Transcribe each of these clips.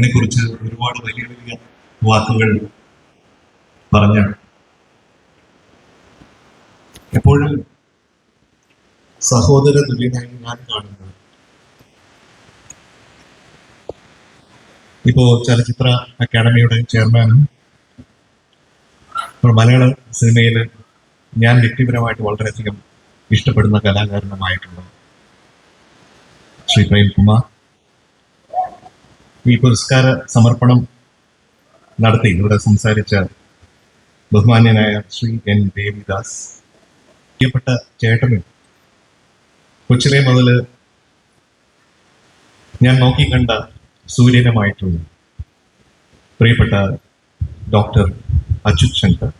എന്നെക്കുറിച്ച് ഒരുപാട് വലിയ വലിയ വാക്കുകൾ പറഞ്ഞ എപ്പോഴും സഹോദര തുല്യനായി ഞാൻ കാണുന്നത് ഇപ്പോ ചലച്ചിത്ര അക്കാദമിയുടെ ചെയർമാനും മലയാള സിനിമയിൽ ഞാൻ വ്യക്തിപരമായിട്ട് വളരെയധികം ഇഷ്ടപ്പെടുന്ന കലാകാരനുമായിട്ടുള്ള ശ്രീ പ്രേംകുമാർ ഈ പുരസ്കാര സമർപ്പണം നടത്തി ഇവിടെ സംസാരിച്ച ബഹുമാന്യനായ ശ്രീ എൻ ദേവിദാസ്, പ്രിയപ്പെട്ട ചേട്ടനും കൊച്ചിലെ മുതൽ ഞാൻ നോക്കിക്കണ്ട സൂര്യനുമായിട്ടുള്ള പ്രിയപ്പെട്ട ഡോക്ടർ അച്യുത് ശങ്കർ,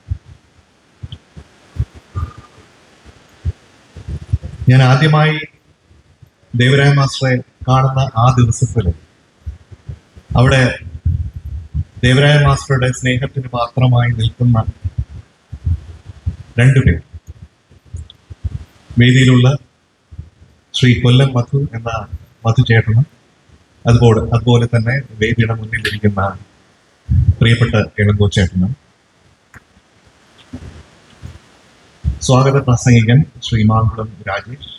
ഞാൻ ആദ്യമായി ദേവരായ മാസ്റ്ററെ കാണുന്ന ആ ദിവസത്തിൽ അവിടെ ദേവരായ മാസ്റ്ററുടെ സ്നേഹത്തിന് പാത്രമായി നിൽക്കുന്ന രണ്ടുപേർ, വേദിയിലുള്ള ശ്രീ കൊല്ലം മധു എന്ന മധുചേട്ടനും അതുപോലെ തന്നെ വേദിയുടെ മുന്നിലിരിക്കുന്ന പ്രിയപ്പെട്ട ഇളങ്കോച്ചേട്ടനും, സ്വാഗത പ്രസംഗികൻ ശ്രീ മാങ്കുളം രാജേഷ്,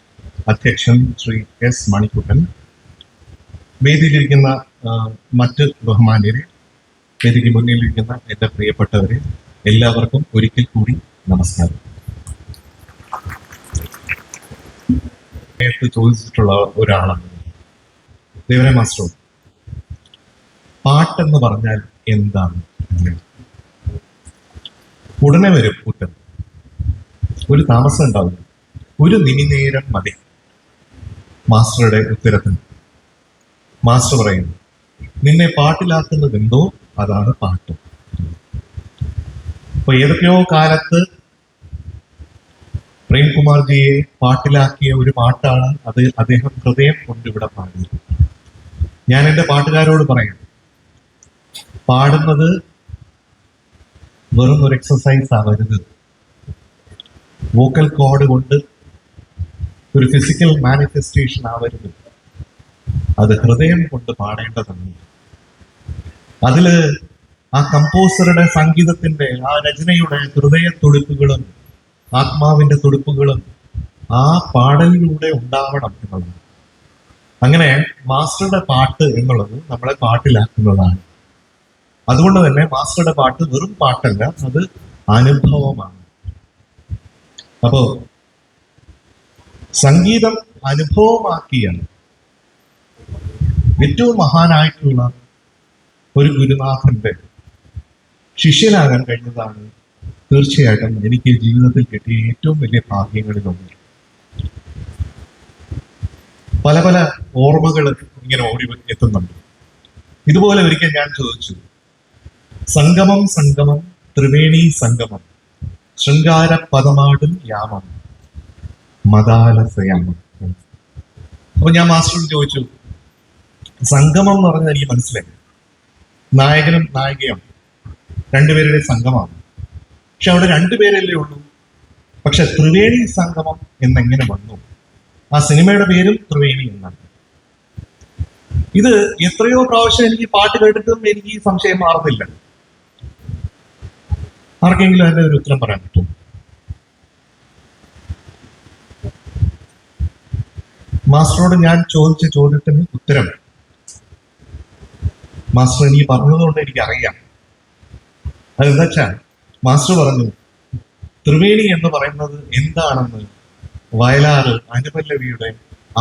അധ്യക്ഷൻ ശ്രീ എസ് മണിക്കുട്ടൻ, വേദിയിലിരിക്കുന്ന മറ്റ് ബഹുമാന്യരെ, വേദിക്ക് മുന്നിലിരിക്കുന്ന എൻ്റെ പ്രിയപ്പെട്ടവരെ, എല്ലാവർക്കും ഒരിക്കൽ കൂടി നമസ്കാരം. നേരത്തെ ചോദിച്ചിട്ടുള്ള ഒരാളാണ് ദേവരായ മാസ്റ്റർ, പാട്ടെന്ന് പറഞ്ഞാൽ എന്താണ്? ഉടനെ വരും ഉത്തരം, ഒരു താമസം ഉണ്ടാവില്ല, ഒരു നിമിനേരം മതി മാസ്റ്ററുടെ ഉത്തരത്തിന്. മാസ്റ്റർ പറയുന്നു, നിന്നെ പാട്ടിലാക്കുന്നത് എന്തോ അതാണ് പാട്ട്. അപ്പൊ ഏതൊക്കെയോ കാലത്ത് പ്രേംകുമാർജിയെ പാട്ടിലാക്കിയ ഒരു പാട്ടാണ് അത്. അദ്ദേഹം ഹൃദയം കൊണ്ട് ഇവിടെ പാടിയത്. ഞാൻ എൻ്റെ പാട്ടുകാരോട് പറയാം, പാടുന്നത് വെറും ഒരു എക്സസൈസ് ആവരുത്. വോക്കൽ കോഡ് കൊണ്ട് ഒരു ഫിസിക്കൽ മാനിഫെസ്റ്റേഷൻ ആവരുത്. അത് ഹൃദയം കൊണ്ട് പാടേണ്ടതാണ്. അതില് ആ കമ്പോസറുടെ സംഗീതത്തിന്റെ, ആ രചനയുടെ ഹൃദയ തുടിപ്പുകളും ആത്മാവിന്റെ തുടിപ്പുകളും ആ പാടലിലൂടെ ഉണ്ടാവണം എന്നുള്ളത്. അങ്ങനെ മാസ്റ്ററുടെ പാട്ട് എന്നുള്ളത് നമ്മളെ പാട്ടിലാക്കുന്നതാണ്. അതുകൊണ്ട് തന്നെ മാസ്റ്ററുടെ പാട്ട് വെറും പാട്ടല്ല, അത് അനുഭവമാണ്. അപ്പോ സംഗീതം അനുഭവമാക്കിയാണ് ഏറ്റവും മഹാനായിട്ടുള്ള ഒരു ഗുരുനാഥന്റെ ശിഷ്യനാകാൻ കഴിഞ്ഞതാണ് തീർച്ചയായിട്ടും എനിക്ക് ജീവിതത്തിൽ കിട്ടിയ ഏറ്റവും വലിയ ഭാഗ്യങ്ങളിലൊന്ന്. പല പല ഓർമ്മകൾ ഇങ്ങനെ ഓടി എത്തുന്നുണ്ട്. ഇതുപോലെ ഒരിക്കൽ ഞാൻ ചോദിച്ചു, സംഗമം സംഗമം ത്രിവേണി സംഗമം ശൃംഗാര പദമാടും യാമം മദാലസയാമം. അപ്പൊ ഞാൻ മാസ്റ്ററോട് ചോദിച്ചു, സംഗമം എന്ന് പറഞ്ഞാൽ എനിക്ക് മനസ്സിലായി, നായകനും നായികയും രണ്ടുപേരുടെ സംഗമമാണ്. പക്ഷെ അവിടെ രണ്ടുപേരല്ലേ ഉള്ളൂ. പക്ഷെ ത്രിവേണി സംഗമം എന്നെങ്ങനെ വന്നു? ആ സിനിമയുടെ പേരും ത്രിവേണി എന്നാണ്. ഇത് എത്രയോ പ്രാവശ്യം എനിക്ക് പാട്ട് കേട്ടിട്ടും എനിക്ക് ഈ സംശയം മാറുന്നില്ല. ആർക്കെങ്കിലും അതിന്റെ ഒരു ഉത്തരം പറയാൻ പറ്റും? മാസ്റ്ററോട് ഞാൻ ചോദിച്ച ചോദ്യത്തിന് ഉത്തരം മാസ്റ്റർ എനിക്ക് പറഞ്ഞതുകൊണ്ട് എനിക്ക് അറിയാം. അതെന്താ വെച്ചാൽ മാസ്റ്റർ പറഞ്ഞു, ത്രിവേണി എന്ന് പറയുന്നത് എന്താണെന്ന് വയലാർ അനുപല്ലവിയുടെ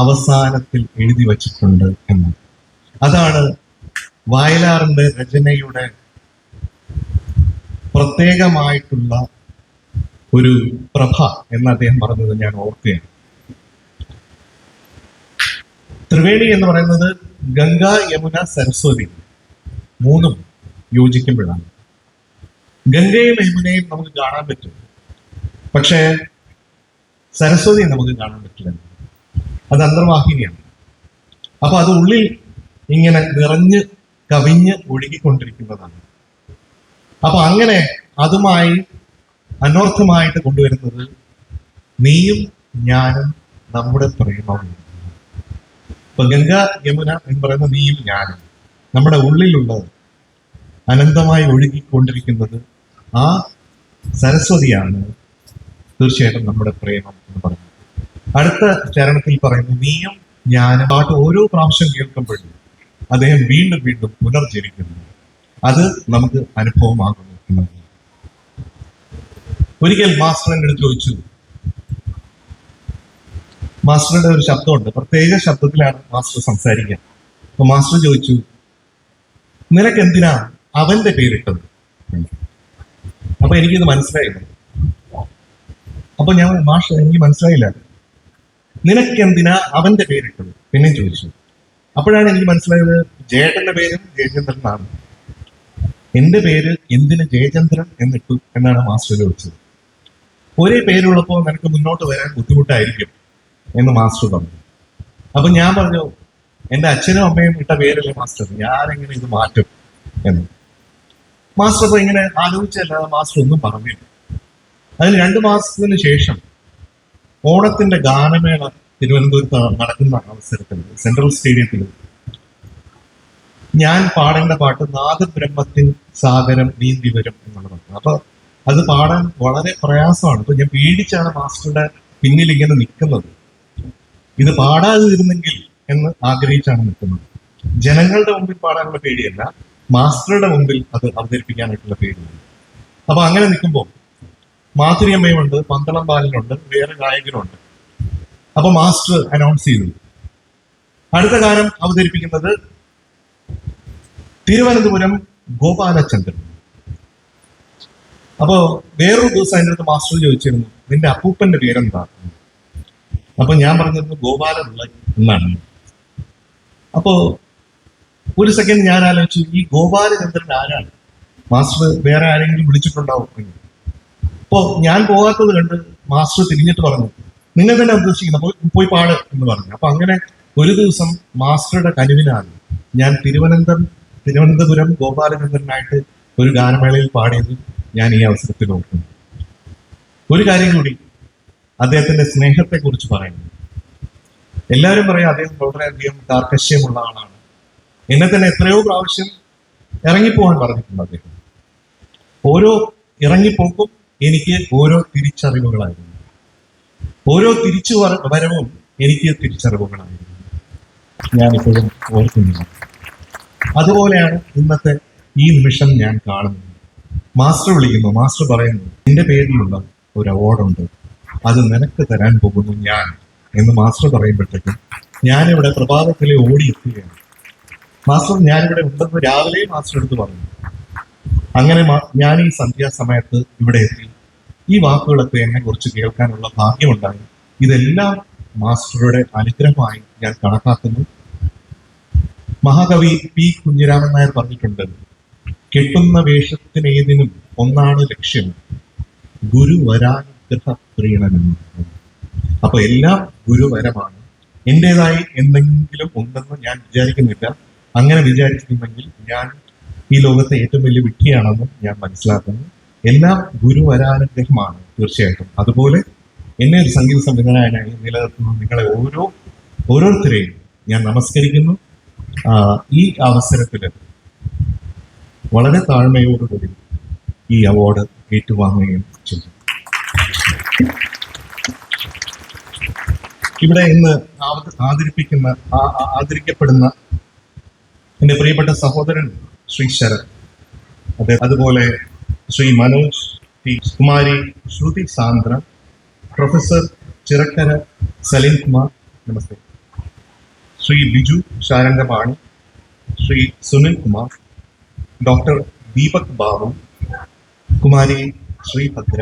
അവസാനത്തിൽ എഴുതി വച്ചിട്ടുണ്ട് എന്ന്. അതാണ് വയലാറിന്റെ രചനയുടെ പ്രത്യേകമായിട്ടുള്ള ഒരു പ്രഭ എന്ന് അദ്ദേഹം പറഞ്ഞത് ഞാൻ ഓർക്കുകയാണ്. ത്രിവേണി എന്ന് പറയുന്നത് ഗംഗ, യമുന, സരസ്വതി മൂന്നും യോജിക്കുമ്പോഴാണ്. ഗംഗയും യമുനയും നമുക്ക് കാണാൻ പറ്റും, പക്ഷേ സരസ്വതി നമുക്ക് കാണാൻ പറ്റില്ല. അത് അന്തർവാഹിനിയാണ്. അപ്പൊ അത് ഉള്ളിൽ ഇങ്ങനെ നിറഞ്ഞ് കവിഞ്ഞ് ഒഴുകിക്കൊണ്ടിരിക്കുന്നതാണ്. അപ്പൊ അങ്ങനെ അതുമായി അനർത്ഥമായിട്ട് കൊണ്ടുവരുന്നത് നീയും ഞാനും നമ്മുടെ പ്രേമവും. ഇപ്പൊ ഗംഗ യമുന എന്ന് പറയുന്ന നീയും ഞാനും, നമ്മുടെ ഉള്ളിലുള്ളത് അനന്തമായി ഒഴുകിക്കൊണ്ടിരിക്കുന്നത് ആ സരസ്വതിയാണ് തീർച്ചയായിട്ടും നമ്മുടെ പ്രേമം എന്ന് പറയുന്നത്. അടുത്ത ചരണത്തിൽ പറയുന്നു, നീയും ഞാനും പാട്ട് ഓരോ പ്രാവശ്യം കേൾക്കുമ്പോഴും അദ്ദേഹം വീണ്ടും വീണ്ടും പുനർജനിക്കുന്നു. അത് നമുക്ക് അനുഭവമാകുന്നു എന്നത്. ഒരിക്കൽ മാസ്റ്റർ എൻ്റെ അടുത്ത് ചോദിച്ചു, മാസ്റ്ററുടെ ഒരു ശബ്ദമുണ്ട്, പ്രത്യേക ശബ്ദത്തിലാണ് മാസ്റ്റർ സംസാരിക്കുക. അപ്പൊ മാസ്റ്റർ ചോദിച്ചു, നിനക്ക് എന്തിനാ അവന്റെ പേരിട്ടത്? അപ്പൊ എനിക്കിത് മനസ്സിലായില്ല. അപ്പൊ ഞാൻ, മാസ്റ്റർ എനിക്ക് മനസ്സിലായില്ല, നിനക്ക് എന്തിനാ അവന്റെ പേരിട്ടത്? പിന്നെ ചോദിച്ചു. അപ്പോഴാണ് എനിക്ക് മനസ്സിലായത്, ജയേട്ടന്റെ പേരും ജയചന്ദ്രൻ എന്നാണ്. എന്റെ പേര് എന്തിന് ജയചന്ദ്രൻ എന്നിട്ടു എന്നാണ് മാസ്റ്റർ ചോദിച്ചത്. ഒരേ പേരുള്ളപ്പോൾ നിനക്ക് മുന്നോട്ട് വരാൻ ബുദ്ധിമുട്ടായിരിക്കും എന്ന് മാസ്റ്റർ പറഞ്ഞു. അപ്പൊ ഞാൻ പറഞ്ഞു, എന്റെ അച്ഛനും അമ്മയും ഇട്ട പേരല്ലേ മാസ്റ്റർ, ഞാനെങ്ങനെ ഇത് മാറ്റും എന്ന്. മാസ്റ്റർ അപ്പൊ ഇങ്ങനെ ആലോചിച്ചല്ലാതെ മാസ്റ്റർ ഒന്നും പറഞ്ഞില്ല. അതിന് 2 മാസത്തിന് ശേഷം ഓണത്തിന്റെ ഗാനമേള തിരുവനന്തപുരത്ത് നടക്കുന്ന അവസരത്തിൽ സെൻട്രൽ സ്റ്റേഡിയത്തിൽ ഞാൻ പാടേണ്ട പാട്ട് നാദബ്രഹ്മത്തിൻ സാഗരം നീന്തി വരും എന്നുള്ളതാണ്. അപ്പൊ അത് പാടാൻ വളരെ പ്രയാസമാണ്. അപ്പൊ ഞാൻ പേടിച്ചാണ് മാസ്റ്ററുടെ പിന്നിൽ ഇങ്ങനെ നിൽക്കുന്നത്. ഇത് പാടാതിരുന്നെങ്കിൽ എന്ന് ആഗ്രഹിച്ചാണ് നിൽക്കുന്നത്. ജനങ്ങളുടെ മുമ്പിൽ പാടാനുള്ള പേടിയല്ല, മാസ്റ്ററുടെ മുമ്പിൽ അത് അവതരിപ്പിക്കാനായിട്ടുള്ള പേടിയാണ്. അപ്പൊ അങ്ങനെ നിൽക്കുമ്പോൾ മാധുര്യമ്മയുണ്ട്, പന്തളം ബാലനുണ്ട്, വേറെ ഗായകരുണ്ട്. അപ്പൊ മാസ്റ്റർ അനൗൺസ് ചെയ്തു, അടുത്ത ഗാനം അവതരിപ്പിക്കുന്നത് തിരുവനന്തപുരം ഗോപാലചന്ദ്രൻ. അപ്പോ വേറൊരു ദിവസം എൻ്റെ അടുത്ത് മാസ്റ്റർ ചോദിച്ചിരുന്നു, നിന്റെ അപ്പൂപ്പന്റെ പേരെന്താ? അപ്പൊ ഞാൻ പറഞ്ഞിരുന്നു ഗോപാലപിള്ള എന്നാണ്. അപ്പോ ഒരു സെക്കൻഡ് ഞാൻ ആലോചിച്ചു, ഈ ഗോപാലചന്ദ്രൻ ആരാണ്? മാസ്റ്റർ വേറെ ആരെങ്കിലും വിളിച്ചിട്ടുണ്ടാവും എന്ന്. അപ്പോ ഞാൻ പോകാത്തത് കണ്ട് മാസ്റ്റർ തിരിഞ്ഞിട്ട് പറഞ്ഞു, നിങ്ങൾ തന്നെ ഉദ്ദേശിക്കുന്ന പോയി പാട് എന്ന് പറഞ്ഞു. അപ്പൊ അങ്ങനെ ഒരു ദിവസം മാസ്റ്ററുടെ കനിവിനാണ് ഞാൻ തിരുവനന്തപുരം ഗോപാലചന്ദ്രനായിട്ട് ഒരു ഗാനമേളയിൽ പാടിയത് ഞാൻ ഈ അവസരത്തിൽ ഓർക്കുന്നു. ഒരു കാര്യം കൂടി അദ്ദേഹത്തിന്റെ സ്നേഹത്തെ കുറിച്ച് പറയുന്നു. എല്ലാവരും പറയാം അദ്ദേഹം വളരെയധികം കാർക്കശ്യമുള്ള ആളാണ്. എന്നെ തന്നെ എത്രയോ പ്രാവശ്യം ഇറങ്ങിപ്പോകാൻ പറഞ്ഞിട്ടുണ്ട് അദ്ദേഹം. ഓരോ ഇറങ്ങിപ്പോക്കും എനിക്ക് ഓരോ തിരിച്ചറിവുകളായിരുന്നു. ഓരോ തിരിച്ചു വരവും എനിക്ക് തിരിച്ചറിവുകളായിരുന്നു. ഞാനിപ്പോഴും ഓർക്കുന്നില്ല. അതുപോലെയാണ് ഇന്നത്തെ ഈ നിമിഷം ഞാൻ കാണുന്നത്. മാസ്റ്റർ വിളിക്കുന്നു, മാസ്റ്റർ പറയുന്നു, നിന്റെ പേരിലുള്ള ഒരു അവാർഡുണ്ട്, അത് നിനക്ക് തരാൻ പോകുന്നു ഞാൻ എന്ന് മാസ്റ്റർ പറയുമ്പോഴത്തേക്കും ഞാനിവിടെ പ്രഭാതത്തിലെ ഓടിയെത്തുകയാണ്. മാസ്റ്റർ ഞാനിവിടെ ഉണ്ടെന്ന് രാവിലെ മാസ്റ്റർ എടുത്ത് പറഞ്ഞു. അങ്ങനെ ഞാൻ ഈ സന്ധ്യാസമയത്ത് ഇവിടെ എത്തി. ഈ വാക്കുകളൊക്കെ എന്നെ കുറിച്ച് കേൾക്കാനുള്ള ഭാഗ്യമുണ്ടായി. ഇതെല്ലാം മാസ്റ്ററുടെ അനുഗ്രഹമായി ഞാൻ കണക്കാക്കുന്നു. മഹാകവി പി കുഞ്ഞിരാമൻ നായർ പറഞ്ഞിട്ടുണ്ട്, കെട്ടുന്ന വേഷത്തിനേതിനും ഒന്നാണ് ലക്ഷ്യം, ഗുരുവരാനുഗ്രഹ പ്രീണനം. അപ്പൊ എല്ലാം ഗുരുവരമാണ്. എന്റേതായി എന്തെങ്കിലും ഉണ്ടെന്ന് ഞാൻ വിചാരിക്കുന്നില്ല. അങ്ങനെ വിചാരിച്ചിരുന്നെങ്കിൽ ഞാൻ ഈ ലോകത്തെ ഏറ്റവും വലിയ വിഡ്ഢിയാണെന്ന് ഞാൻ മനസ്സിലാക്കുന്നു. എല്ലാം ഗുരുവരാനുഗ്രഹമാണ് തീർച്ചയായിട്ടും. അതുപോലെ എന്നെ ഒരു സംഗീത സംവിധായകനായി നിലനിർത്തുന്ന നിങ്ങളെ ഓരോരുത്തരെയും ഞാൻ നമസ്കരിക്കുന്നു. ഈ അവസരത്തില് വളരെ താഴ്മയോടുകൂടി ഈ അവാർഡ് ഏറ്റുവാങ്ങുകയും ചെയ്തു. ഇവിടെ ഇന്ന് ആദരിക്കപ്പെടുന്ന എൻ്റെ പ്രിയപ്പെട്ട സഹോദരൻ ശ്രീ ശരത്, അതുപോലെ ശ്രീ മനോജ് ടി, കുമാരി ശ്രുതി സാന്ദ്ര, പ്രൊഫസർ ചിറക്കര സലീം കുമാർ, നമസ്തേ, ശ്രീ ബിജു ശാരംഗപാണി, ശ്രീ സുനിൽ കുമാർ, ഡോക്ടർ ദീപക് ബാബു, കുമാരി ശ്രീഭദ്ര,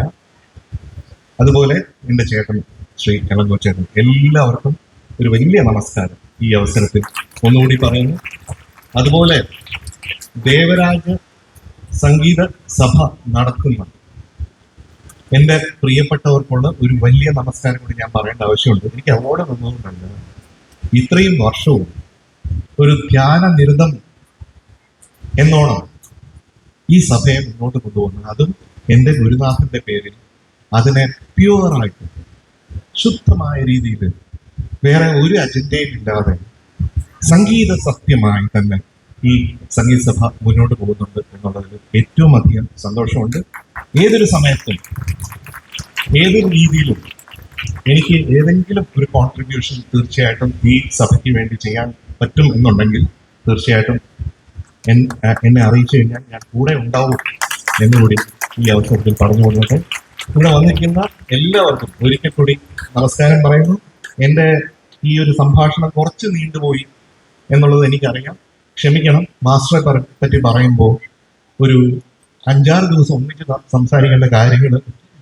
അതുപോലെ എൻ്റെ ചേട്ടൻ ശ്രീ എളങ്കോ ചേട്ടൻ, എല്ലാവർക്കും ഒരു വലിയ നമസ്കാരം ഈ അവസരത്തിൽ ഒന്നുകൂടി പറയുന്നു. അതുപോലെ ദേവരാജ സംഗീത സഭ നടത്തുന്ന എൻ്റെ പ്രിയപ്പെട്ടവർക്കുള്ള ഒരു വലിയ നമസ്കാരം കൂടി ഞാൻ പറയേണ്ട ആവശ്യമുണ്ട്. എനിക്ക് അവാർഡ് തന്നതുകൊണ്ടല്ല, ഇത്രയും വർഷവും ഒരു ധ്യാന നിരതം എന്നോണം ഈ സഭയെ മുന്നോട്ട് കൊണ്ടുപോകുന്നത്, അതും എൻ്റെ ഗുരുനാഥന്റെ പേരിൽ അതിനെ പ്യുവറായിട്ട് ശുദ്ധമായ രീതിയിൽ വേറെ ഒരു അജണ്ടയും ഇല്ലാതെ സംഗീത സത്യമായി തന്നെ ഈ സംഗീത സഭ മുന്നോട്ട് പോകുന്നുണ്ട് എന്നുള്ളതിൽ ഏറ്റവും അധികം സന്തോഷമുണ്ട്. ഏതൊരു സമയത്തും ഏതൊരു രീതിയിലും എനിക്ക് ഏതെങ്കിലും ഒരു കോൺട്രിബ്യൂഷൻ തീർച്ചയായിട്ടും ഈ സഭയ്ക്ക് വേണ്ടി ചെയ്യാൻ പറ്റും എന്നുണ്ടെങ്കിൽ തീർച്ചയായിട്ടും എന്നെ അറിയിച്ചു കഴിഞ്ഞാൽ ഞാൻ കൂടെ ഉണ്ടാവും എന്നുകൂടി ഈ അവസരത്തിൽ പറഞ്ഞു കൊടുക്കട്ടെ. ഇവിടെ വന്നിരിക്കുന്ന എല്ലാവർക്കും ഒരിക്കൽ കൂടി നമസ്കാരം പറയുന്നു. എൻ്റെ ഈ ഒരു സംഭാഷണം കുറച്ച് നീണ്ടുപോയി എന്നുള്ളത് എനിക്കറിയാം, ക്ഷമിക്കണം. മാസ്റ്ററെ പറ്റി പറയുമ്പോൾ ഒരു 5-6 ദിവസം ഒന്നിച്ച് സംസാരിക്കേണ്ട കാര്യങ്ങൾ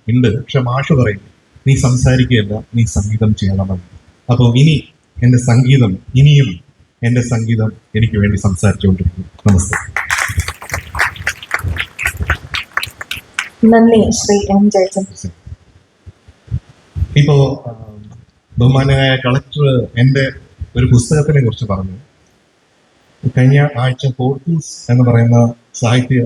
ഉണ്ട്. പക്ഷെ മാഷ് പറയും നീ സംസാരിക്കുകയല്ല, നീ സംഗീതം ചെയ്യണമെന്ന്. അപ്പോൾ ഇനിയും എൻ്റെ സംഗീതം എനിക്ക് വേണ്ടി സംസാരിച്ചുകൊണ്ടിരിക്കുന്നു. നമസ്തേ. നന്ദി ശ്രീ എം ജയചന്ദ്രൻ. ഇപ്പോ ബഹുമാനായ കളക്ടർ എൻ്റെ ഒരു പുസ്തകത്തിനെ കുറിച്ച് പറഞ്ഞു. കഴിഞ്ഞ ആഴ്ച പോർട്ടൂസ് എന്ന് പറയുന്ന സാഹിത്യ